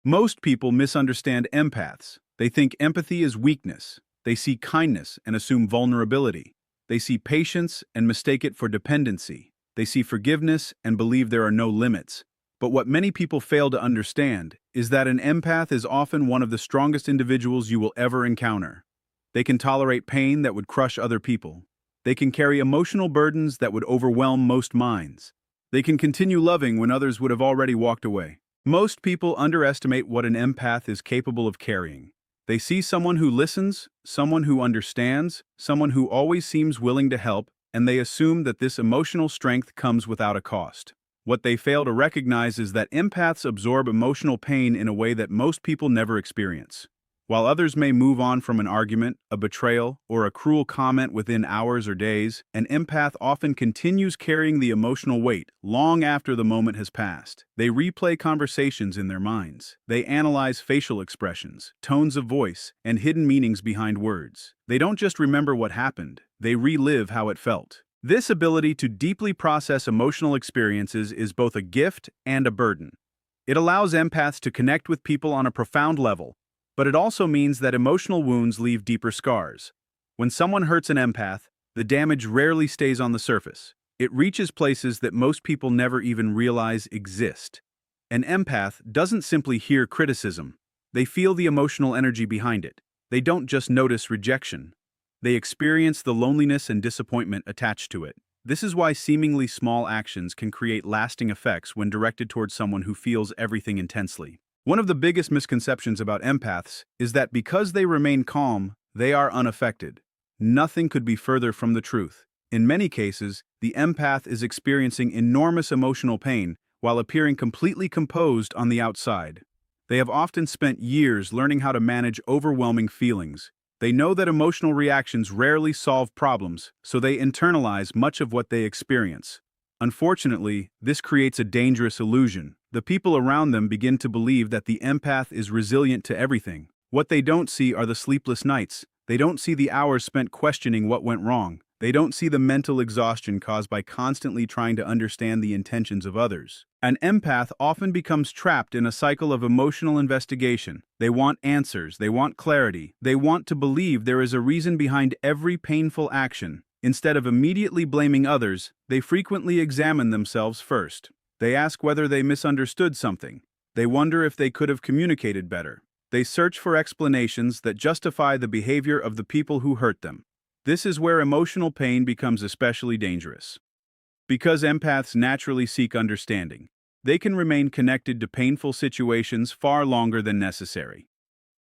Most people misunderstand empaths. They think empathy is weakness. They see kindness and assume vulnerability. They see patience and mistake it for dependency. They see forgiveness and believe there are no limits. But what many people fail to understand is that an empath is often one of the strongest individuals you will ever encounter. They can tolerate pain that would crush other people. They can carry emotional burdens that would overwhelm most minds. They can continue loving when others would have already walked away. Most people underestimate what an empath is capable of carrying. They see someone who listens, someone who understands, someone who always seems willing to help, and they assume that this emotional strength comes without a cost. What they fail to recognize is that empaths absorb emotional pain in a way that most people never experience. While others may move on from an argument, a betrayal, or a cruel comment within hours or days, an empath often continues carrying the emotional weight long after the moment has passed. They replay conversations in their minds. They analyze facial expressions, tones of voice, and hidden meanings behind words. They don't just remember what happened, they relive how it felt. This ability to deeply process emotional experiences is both a gift and a burden. It allows empaths to connect with people on a profound level, but it also means that emotional wounds leave deeper scars. When someone hurts an empath, the damage rarely stays on the surface. It reaches places that most people never even realize exist. An empath doesn't simply hear criticism. They feel the emotional energy behind it. They don't just notice rejection. They experience the loneliness and disappointment attached to it. This is why seemingly small actions can create lasting effects when directed towards someone who feels everything intensely. One of the biggest misconceptions about empaths is that because they remain calm, they are unaffected. Nothing could be further from the truth. In many cases, the empath is experiencing enormous emotional pain while appearing completely composed on the outside. They have often spent years learning how to manage overwhelming feelings. They know that emotional reactions rarely solve problems, so they internalize much of what they experience. Unfortunately, this creates a dangerous illusion. The people around them begin to believe that the empath is resilient to everything. What they don't see are the sleepless nights. They don't see the hours spent questioning what went wrong. They don't see the mental exhaustion caused by constantly trying to understand the intentions of others. An empath often becomes trapped in a cycle of emotional investigation. They want answers, they want clarity, they want to believe there is a reason behind every painful action. Instead of immediately blaming others, they frequently examine themselves first. They ask whether they misunderstood something. They wonder if they could have communicated better. They search for explanations that justify the behavior of the people who hurt them. This is where emotional pain becomes especially dangerous. Because empaths naturally seek understanding, they can remain connected to painful situations far longer than necessary.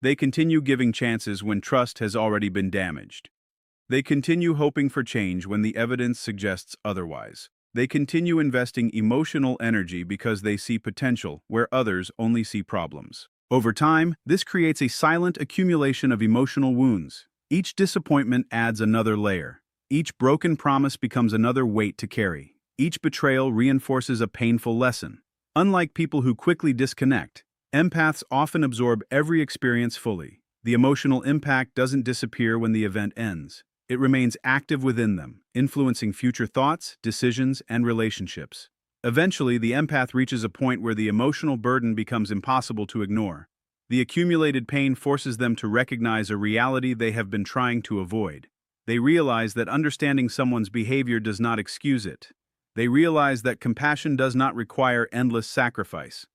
They continue giving chances when trust has already been damaged. They continue hoping for change when the evidence suggests otherwise. They continue investing emotional energy because they see potential where others only see problems. Over time, this creates a silent accumulation of emotional wounds. Each disappointment adds another layer. Each broken promise becomes another weight to carry. Each betrayal reinforces a painful lesson. Unlike people who quickly disconnect, empaths often absorb every experience fully. The emotional impact doesn't disappear when the event ends. It remains active within them, influencing future thoughts, decisions, and relationships. Eventually, the empath reaches a point where the emotional burden becomes impossible to ignore. The accumulated pain forces them to recognize a reality they have been trying to avoid. They realize that understanding someone's behavior does not excuse it. They realize that compassion does not require endless sacrifice.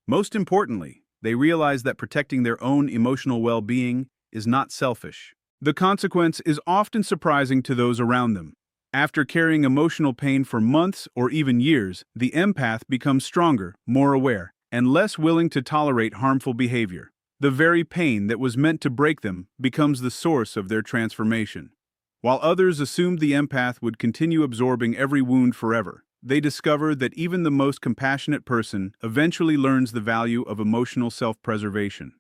Most importantly, they realize that protecting their own emotional well-being is not selfish. The consequence is often surprising to those around them. After carrying emotional pain for months or even years, the empath becomes stronger, more aware, and less willing to tolerate harmful behavior. The very pain that was meant to break them becomes the source of their transformation. While others assumed the empath would continue absorbing every wound forever, they discover that even the most compassionate person eventually learns the value of emotional self-preservation.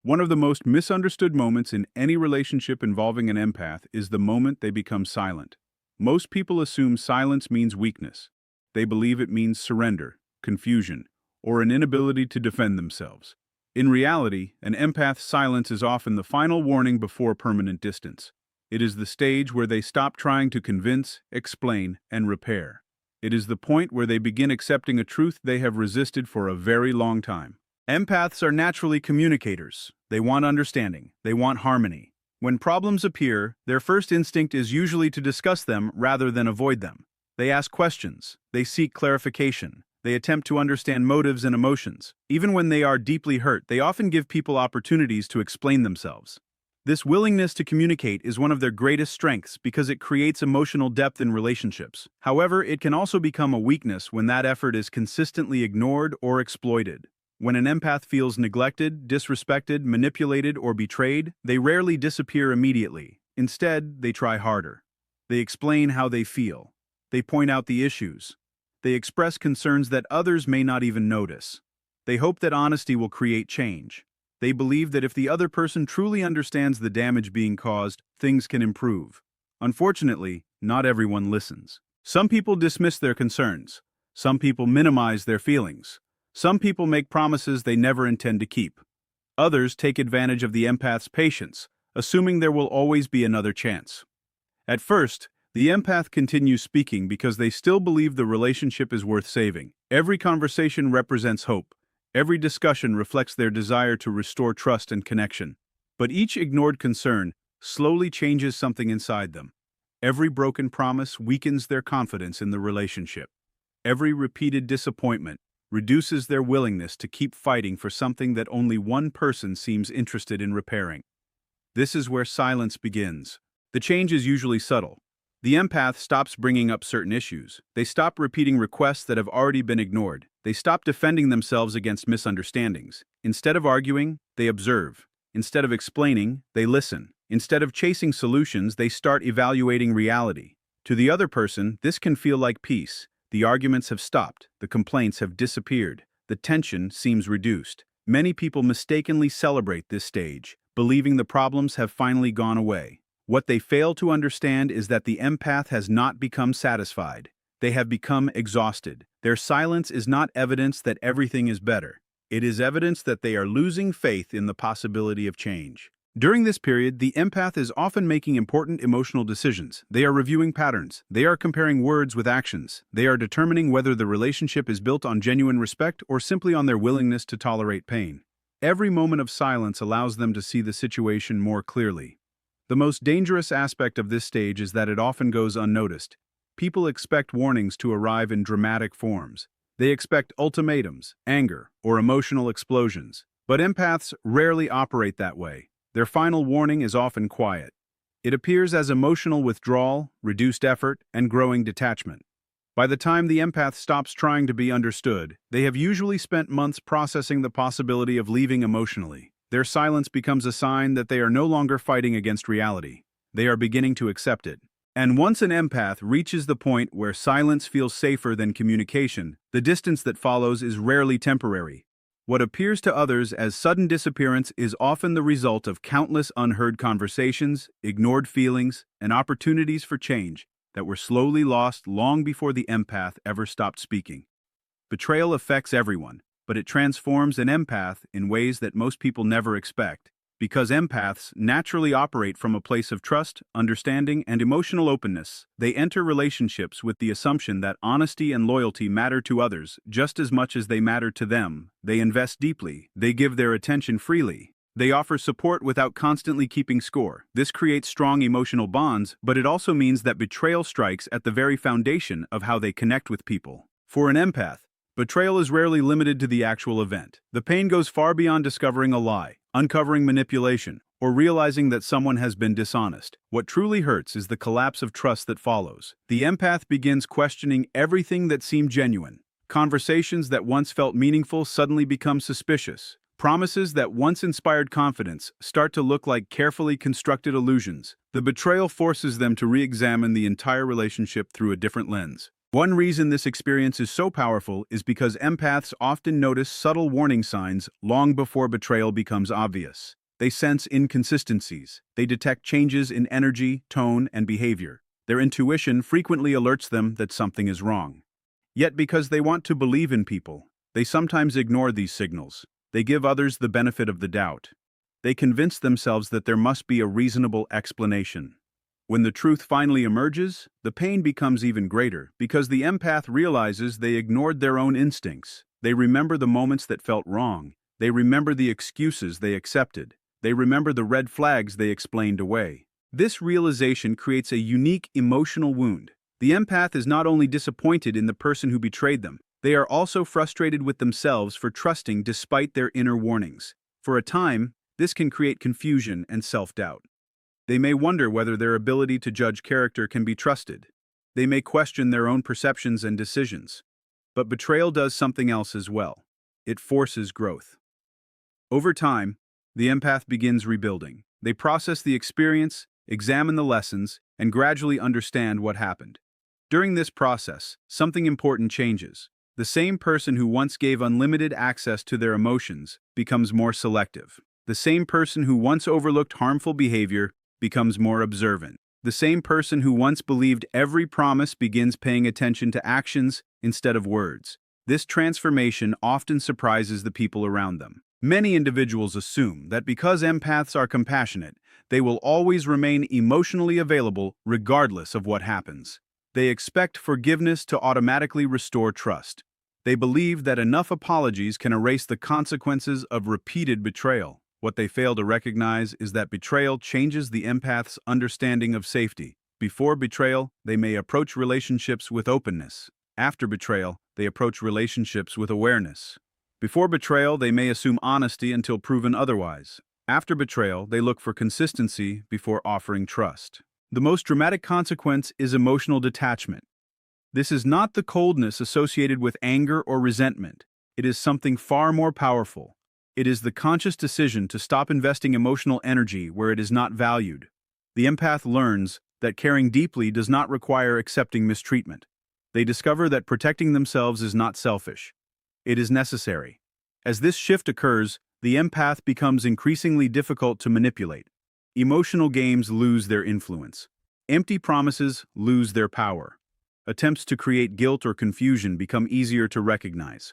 One of the most misunderstood moments in any relationship involving an empath is the moment they become silent. Most people assume silence means weakness. They believe it means surrender, confusion, or an inability to defend themselves. In reality, an empath's silence is often the final warning before permanent distance. It is the stage where they stop trying to convince, explain, and repair. It is the point where they begin accepting a truth they have resisted for a very long time. Empaths are naturally communicators. They want understanding. They want harmony. When problems appear, their first instinct is usually to discuss them rather than avoid them. They ask questions. They seek clarification. They attempt to understand motives and emotions. Even when they are deeply hurt, they often give people opportunities to explain themselves. This willingness to communicate is one of their greatest strengths because it creates emotional depth in relationships. However, it can also become a weakness when that effort is consistently ignored or exploited. When an empath feels neglected, disrespected, manipulated, or betrayed, they rarely disappear immediately. Instead, they try harder. They explain how they feel. They point out the issues. They express concerns that others may not even notice. They hope that honesty will create change. They believe that if the other person truly understands the damage being caused, things can improve. Unfortunately, not everyone listens. Some people dismiss their concerns. Some people minimize their feelings. Some people make promises they never intend to keep. Others take advantage of the empath's patience, assuming there will always be another chance. At first, the empath continues speaking because they still believe the relationship is worth saving. Every conversation represents hope. Every discussion reflects their desire to restore trust and connection. But each ignored concern slowly changes something inside them. Every broken promise weakens their confidence in the relationship. Every repeated disappointment reduces their willingness to keep fighting for something that only one person seems interested in repairing. This is where silence begins. The change is usually subtle. The empath stops bringing up certain issues. They stop repeating requests that have already been ignored. They stop defending themselves against misunderstandings. Instead of arguing, they observe. Instead of explaining, they listen. Instead of chasing solutions, they start evaluating reality. To the other person, this can feel like peace. The arguments have stopped. The complaints have disappeared. The tension seems reduced. Many people mistakenly celebrate this stage, believing the problems have finally gone away. What they fail to understand is that the empath has not become satisfied. They have become exhausted. Their silence is not evidence that everything is better. It is evidence that they are losing faith in the possibility of change. During this period, the empath is often making important emotional decisions. They are reviewing patterns. They are comparing words with actions. They are determining whether the relationship is built on genuine respect or simply on their willingness to tolerate pain. Every moment of silence allows them to see the situation more clearly. The most dangerous aspect of this stage is that it often goes unnoticed. People expect warnings to arrive in dramatic forms. They expect ultimatums, anger, or emotional explosions. But empaths rarely operate that way. Their final warning is often quiet. It appears as emotional withdrawal, reduced effort, and growing detachment. By the time the empath stops trying to be understood, they have usually spent months processing the possibility of leaving emotionally. Their silence becomes a sign that they are no longer fighting against reality. They are beginning to accept it. And once an empath reaches the point where silence feels safer than communication, the distance that follows is rarely temporary. What appears to others as sudden disappearance is often the result of countless unheard conversations, ignored feelings, and opportunities for change that were slowly lost long before the empath ever stopped speaking. Betrayal affects everyone, but it transforms an empath in ways that most people never expect. Because empaths naturally operate from a place of trust, understanding, and emotional openness, they enter relationships with the assumption that honesty and loyalty matter to others just as much as they matter to them. They invest deeply. They give their attention freely. They offer support without constantly keeping score. This creates strong emotional bonds, but it also means that betrayal strikes at the very foundation of how they connect with people. For an empath, betrayal is rarely limited to the actual event. The pain goes far beyond discovering a lie, uncovering manipulation, or realizing that someone has been dishonest. What truly hurts is the collapse of trust that follows. The empath begins questioning everything that seemed genuine. Conversations that once felt meaningful suddenly become suspicious. Promises that once inspired confidence start to look like carefully constructed illusions. The betrayal forces them to re-examine the entire relationship through a different lens. One reason this experience is so powerful is because empaths often notice subtle warning signs long before betrayal becomes obvious. They sense inconsistencies. They detect changes in energy, tone, and behavior. Their intuition frequently alerts them that something is wrong. Yet because they want to believe in people, they sometimes ignore these signals. They give others the benefit of the doubt. They convince themselves that there must be a reasonable explanation. When the truth finally emerges, the pain becomes even greater because the empath realizes they ignored their own instincts. They remember the moments that felt wrong, They remember the excuses they accepted. They remember the red flags they explained away. This realization creates a unique emotional wound. The empath is not only disappointed in the person who betrayed them, they are also frustrated with themselves for trusting despite their inner warnings. For a time, this can create confusion and self-doubt. They may wonder whether their ability to judge character can be trusted. They may question their own perceptions and decisions. But betrayal does something else as well. It forces growth. Over time, the empath begins rebuilding. They process the experience, examine the lessons, and gradually understand what happened. During this process, something important changes. The same person who once gave unlimited access to their emotions becomes more selective. The same person who once overlooked harmful behavior becomes more observant. The same person who once believed every promise begins paying attention to actions instead of words. This transformation often surprises the people around them. Many individuals assume that because empaths are compassionate, they will always remain emotionally available regardless of what happens. They expect forgiveness to automatically restore trust. They believe that enough apologies can erase the consequences of repeated betrayal. What they fail to recognize is that betrayal changes the empath's understanding of safety. Before betrayal, they may approach relationships with openness. After betrayal, they approach relationships with awareness. Before betrayal, they may assume honesty until proven otherwise. After betrayal, they look for consistency before offering trust. The most dramatic consequence is emotional detachment. This is not the coldness associated with anger or resentment. It is something far more powerful. It is the conscious decision to stop investing emotional energy where it is not valued. The empath learns that caring deeply does not require accepting mistreatment. They discover that protecting themselves is not selfish. It is necessary. As this shift occurs, the empath becomes increasingly difficult to manipulate. Emotional games lose their influence. Empty promises lose their power. Attempts to create guilt or confusion become easier to recognize.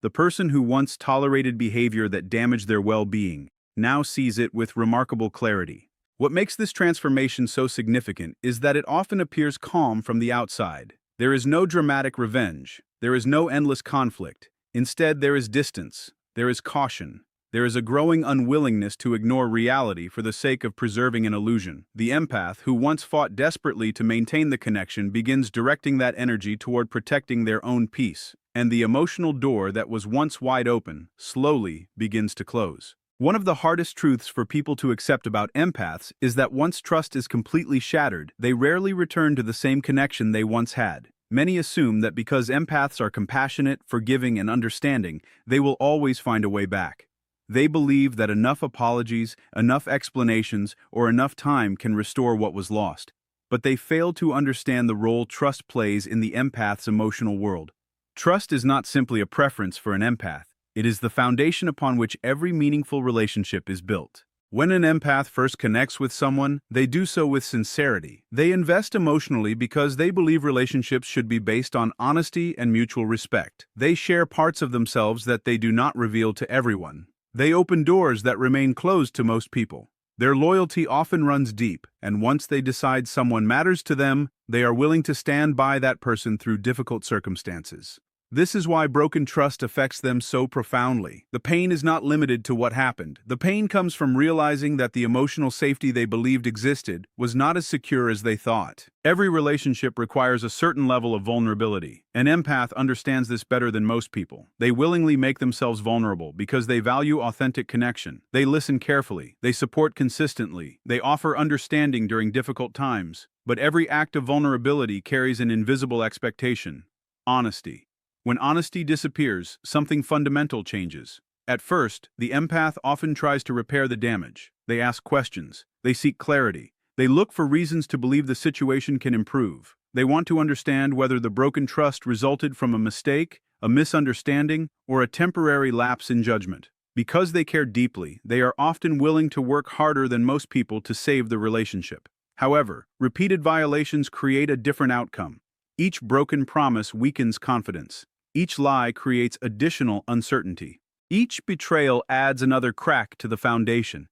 The person who once tolerated behavior that damaged their well-being now sees it with remarkable clarity. What makes this transformation so significant is that it often appears calm from the outside. There is no dramatic revenge. There is no endless conflict. Instead, there is distance. There is caution. There is a growing unwillingness to ignore reality for the sake of preserving an illusion. The empath, who once fought desperately to maintain the connection, begins directing that energy toward protecting their own peace, and the emotional door that was once wide open slowly begins to close. One of the hardest truths for people to accept about empaths is that once trust is completely shattered, they rarely return to the same connection they once had. Many assume that because empaths are compassionate, forgiving, and understanding, they will always find a way back. They believe that enough apologies, enough explanations, or enough time can restore what was lost. But they fail to understand the role trust plays in the empath's emotional world. Trust is not simply a preference for an empath. It is the foundation upon which every meaningful relationship is built. When an empath first connects with someone, they do so with sincerity. They invest emotionally because they believe relationships should be based on honesty and mutual respect. They share parts of themselves that they do not reveal to everyone. They open doors that remain closed to most people. Their loyalty often runs deep, and once they decide someone matters to them, they are willing to stand by that person through difficult circumstances. This is why broken trust affects them so profoundly. The pain is not limited to what happened. The pain comes from realizing that the emotional safety they believed existed was not as secure as they thought. Every relationship requires a certain level of vulnerability. An empath understands this better than most people. They willingly make themselves vulnerable because they value authentic connection. They listen carefully. They support consistently. They offer understanding during difficult times. But every act of vulnerability carries an invisible expectation: honesty. When honesty disappears, something fundamental changes. At first, the empath often tries to repair the damage. They ask questions. They seek clarity. They look for reasons to believe the situation can improve. They want to understand whether the broken trust resulted from a mistake, a misunderstanding, or a temporary lapse in judgment. Because they care deeply, they are often willing to work harder than most people to save the relationship. However, repeated violations create a different outcome. Each broken promise weakens confidence. Each lie creates additional uncertainty. Each betrayal adds another crack to the foundation.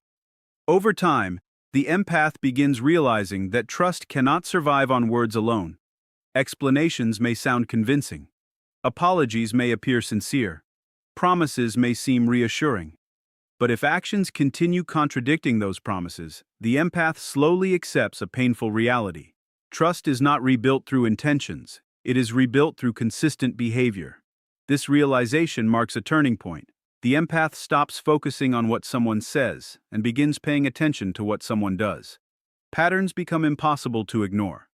Over time, the empath begins realizing that trust cannot survive on words alone. Explanations may sound convincing. Apologies may appear sincere. Promises may seem reassuring. But if actions continue contradicting those promises, the empath slowly accepts a painful reality. Trust is not rebuilt through intentions, it is rebuilt through consistent behavior. This realization marks a turning point. The empath stops focusing on what someone says and begins paying attention to what someone does. Patterns become impossible to ignore.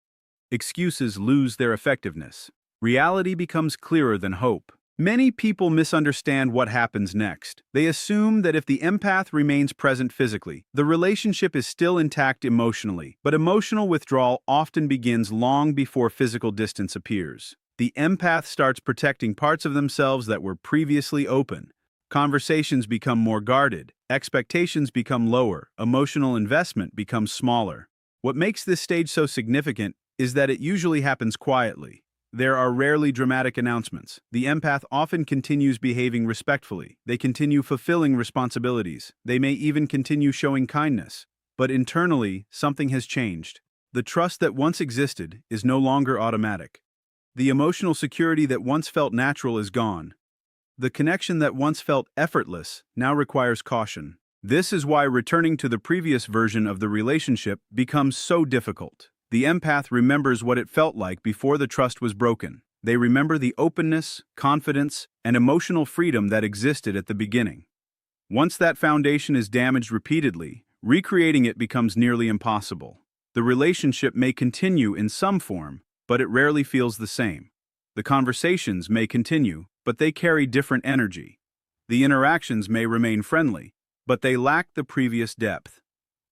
Excuses lose their effectiveness. Reality becomes clearer than hope. Many people misunderstand what happens next. They assume that if the empath remains present physically, the relationship is still intact emotionally, but emotional withdrawal often begins long before physical distance appears. The empath starts protecting parts of themselves that were previously open. Conversations become more guarded, expectations become lower, emotional investment becomes smaller. What makes this stage so significant is that it usually happens quietly. There are rarely dramatic announcements. The empath often continues behaving respectfully. They continue fulfilling responsibilities. They may even continue showing kindness. But internally, something has changed. The trust that once existed is no longer automatic. The emotional security that once felt natural is gone. The connection that once felt effortless now requires caution. This is why returning to the previous version of the relationship becomes so difficult. The empath remembers what it felt like before the trust was broken. They remember the openness, confidence, and emotional freedom that existed at the beginning. Once that foundation is damaged repeatedly, recreating it becomes nearly impossible. The relationship may continue in some form, but it rarely feels the same. The conversations may continue, but they carry different energy. The interactions may remain friendly, but they lack the previous depth.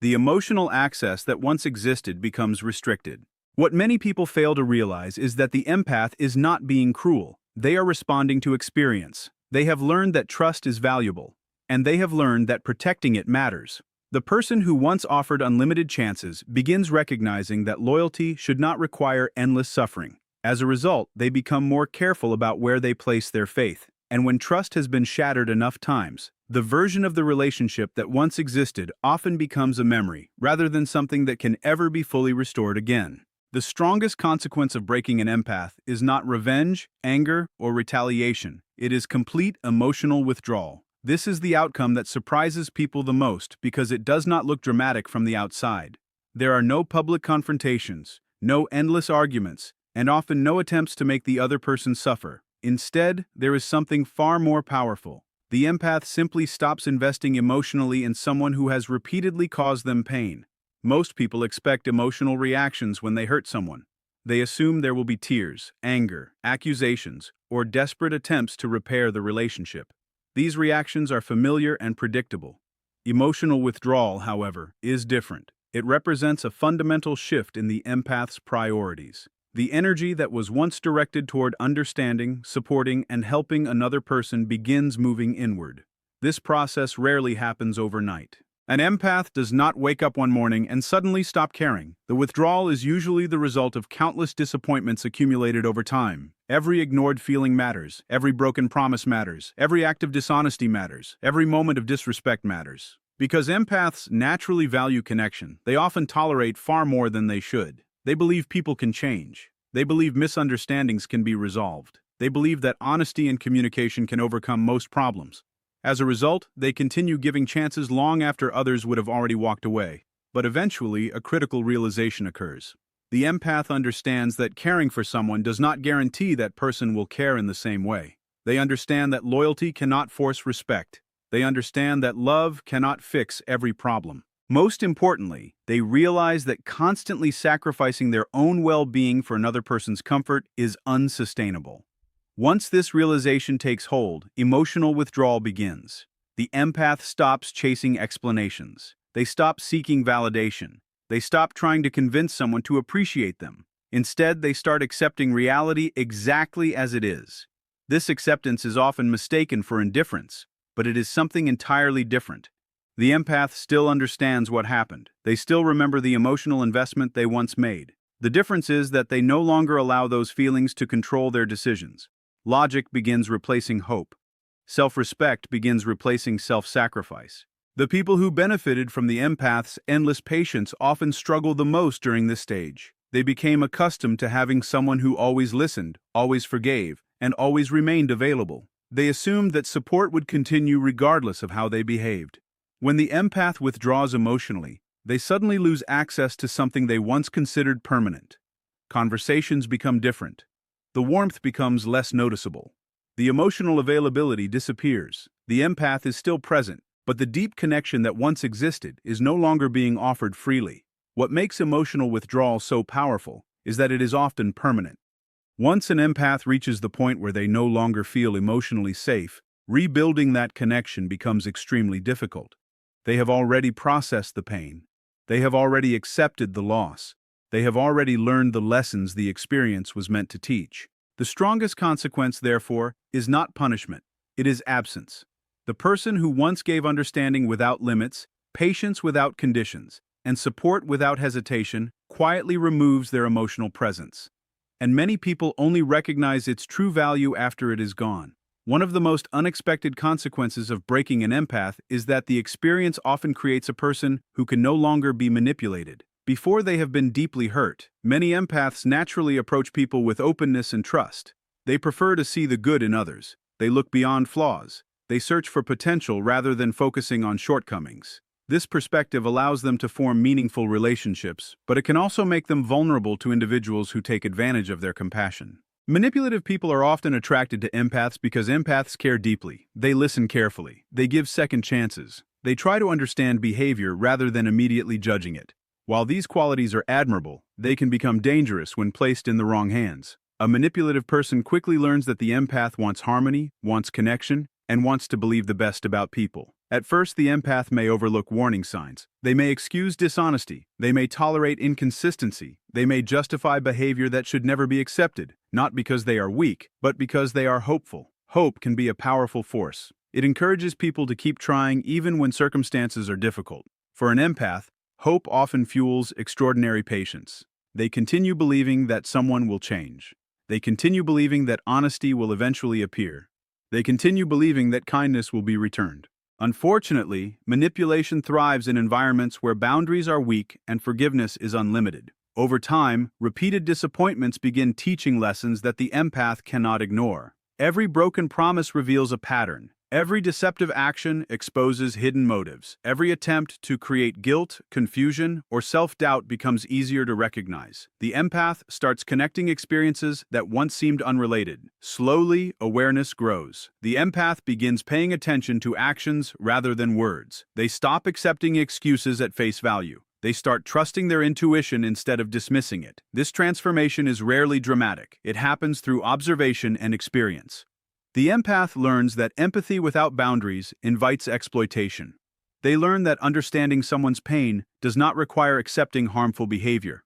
The emotional access that once existed becomes restricted. What many people fail to realize is that the empath is not being cruel. They are responding to experience. They have learned that trust is valuable, and they have learned that protecting it matters. The person who once offered unlimited chances begins recognizing that loyalty should not require endless suffering. As a result, they become more careful about where they place their faith. And when trust has been shattered enough times, the version of the relationship that once existed often becomes a memory, rather than something that can ever be fully restored again. The strongest consequence of breaking an empath is not revenge, anger, or retaliation. It is complete emotional withdrawal. This is the outcome that surprises people the most because it does not look dramatic from the outside. There are no public confrontations, no endless arguments, and often no attempts to make the other person suffer. Instead, there is something far more powerful. The empath simply stops investing emotionally in someone who has repeatedly caused them pain. Most people expect emotional reactions when they hurt someone. They assume there will be tears, anger, accusations, or desperate attempts to repair the relationship. These reactions are familiar and predictable. Emotional withdrawal, however, is different. It represents a fundamental shift in the empath's priorities. The energy that was once directed toward understanding, supporting, and helping another person begins moving inward. This process rarely happens overnight. An empath does not wake up one morning and suddenly stop caring. The withdrawal is usually the result of countless disappointments accumulated over time. Every ignored feeling matters. Every broken promise matters. Every act of dishonesty matters. Every moment of disrespect matters. Because empaths naturally value connection, they often tolerate far more than they should. They believe people can change. They believe misunderstandings can be resolved. They believe that honesty and communication can overcome most problems. As a result, they continue giving chances long after others would have already walked away. But eventually, a critical realization occurs. The empath understands that caring for someone does not guarantee that person will care in the same way. They understand that loyalty cannot force respect. They understand that love cannot fix every problem. Most importantly, they realize that constantly sacrificing their own well-being for another person's comfort is unsustainable. Once this realization takes hold, emotional withdrawal begins. The empath stops chasing explanations. They stop seeking validation. They stop trying to convince someone to appreciate them. Instead, they start accepting reality exactly as it is. This acceptance is often mistaken for indifference, but it is something entirely different. The empath still understands what happened. They still remember the emotional investment they once made. The difference is that they no longer allow those feelings to control their decisions. Logic begins replacing hope. Self-respect begins replacing self-sacrifice. The people who benefited from the empath's endless patience often struggle the most during this stage. They became accustomed to having someone who always listened, always forgave, and always remained available. They assumed that support would continue regardless of how they behaved. When the empath withdraws emotionally, they suddenly lose access to something they once considered permanent. Conversations become different. The warmth becomes less noticeable. The emotional availability disappears. The empath is still present, but the deep connection that once existed is no longer being offered freely. What makes emotional withdrawal so powerful is that it is often permanent. Once an empath reaches the point where they no longer feel emotionally safe, rebuilding that connection becomes extremely difficult. They have already processed the pain. They have already accepted the loss. They have already learned the lessons the experience was meant to teach. The strongest consequence, therefore, is not punishment. It is absence. The person who once gave understanding without limits, patience without conditions, and support without hesitation quietly removes their emotional presence. And many people only recognize its true value after it is gone. One of the most unexpected consequences of breaking an empath is that the experience often creates a person who can no longer be manipulated. Before they have been deeply hurt, many empaths naturally approach people with openness and trust. They prefer to see the good in others. They look beyond flaws. They search for potential rather than focusing on shortcomings. This perspective allows them to form meaningful relationships, but it can also make them vulnerable to individuals who take advantage of their compassion. Manipulative people are often attracted to empaths because empaths care deeply. They listen carefully. They give second chances. They try to understand behavior rather than immediately judging it. While these qualities are admirable, they can become dangerous when placed in the wrong hands. A manipulative person quickly learns that the empath wants harmony, wants connection, and wants to believe the best about people. At first, the empath may overlook warning signs. They may excuse dishonesty. They may tolerate inconsistency. They may justify behavior that should never be accepted, not because they are weak, but because they are hopeful. Hope can be a powerful force. It encourages people to keep trying even when circumstances are difficult. For an empath, hope often fuels extraordinary patience. They continue believing that someone will change. They continue believing that honesty will eventually appear. They continue believing that kindness will be returned. Unfortunately, manipulation thrives in environments where boundaries are weak and forgiveness is unlimited. Over time, repeated disappointments begin teaching lessons that the empath cannot ignore. Every broken promise reveals a pattern. Every deceptive action exposes hidden motives. Every attempt to create guilt, confusion, or self-doubt becomes easier to recognize. The empath starts connecting experiences that once seemed unrelated. Slowly, awareness grows. The empath begins paying attention to actions rather than words. They stop accepting excuses at face value. They start trusting their intuition instead of dismissing it. This transformation is rarely dramatic. It happens through observation and experience. The empath learns that empathy without boundaries invites exploitation. They learn that understanding someone's pain does not require accepting harmful behavior.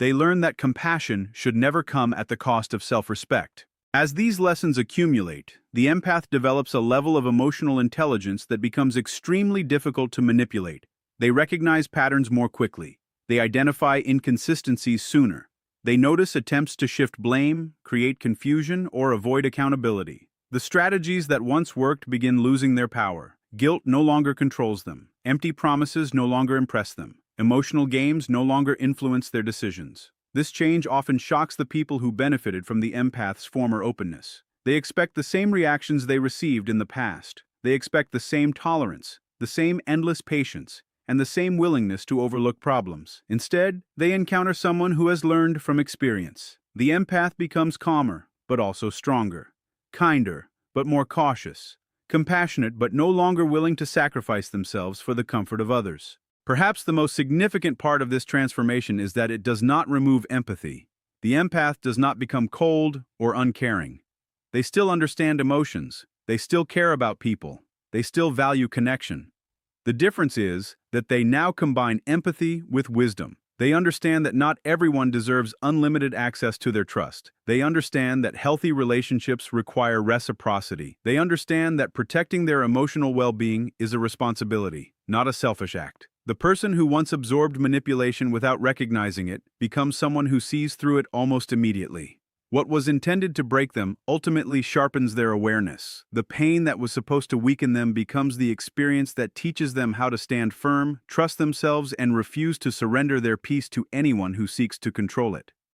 They learn that compassion should never come at the cost of self-respect. As these lessons accumulate, the empath develops a level of emotional intelligence that becomes extremely difficult to manipulate. They recognize patterns more quickly. They identify inconsistencies sooner. They notice attempts to shift blame, create confusion, or avoid accountability. The strategies that once worked begin losing their power. Guilt no longer controls them. Empty promises no longer impress them. Emotional games no longer influence their decisions. This change often shocks the people who benefited from the empath's former openness. They expect the same reactions they received in the past. They expect the same tolerance, the same endless patience, and the same willingness to overlook problems. Instead, they encounter someone who has learned from experience. The empath becomes calmer, but also stronger. Kinder, but more cautious. Compassionate, but no longer willing to sacrifice themselves for the comfort of others. Perhaps the most significant part of this transformation is that it does not remove empathy. The empath does not become cold or uncaring. They still understand emotions. They still care about people. They still value connection. The difference is that they now combine empathy with wisdom. They understand that not everyone deserves unlimited access to their trust. They understand that healthy relationships require reciprocity. They understand that protecting their emotional well-being is a responsibility, not a selfish act. The person who once absorbed manipulation without recognizing it becomes someone who sees through it almost immediately. What was intended to break them ultimately sharpens their awareness. The pain that was supposed to weaken them becomes the experience that teaches them how to stand firm, trust themselves, and refuse to surrender their peace to anyone who seeks to control it.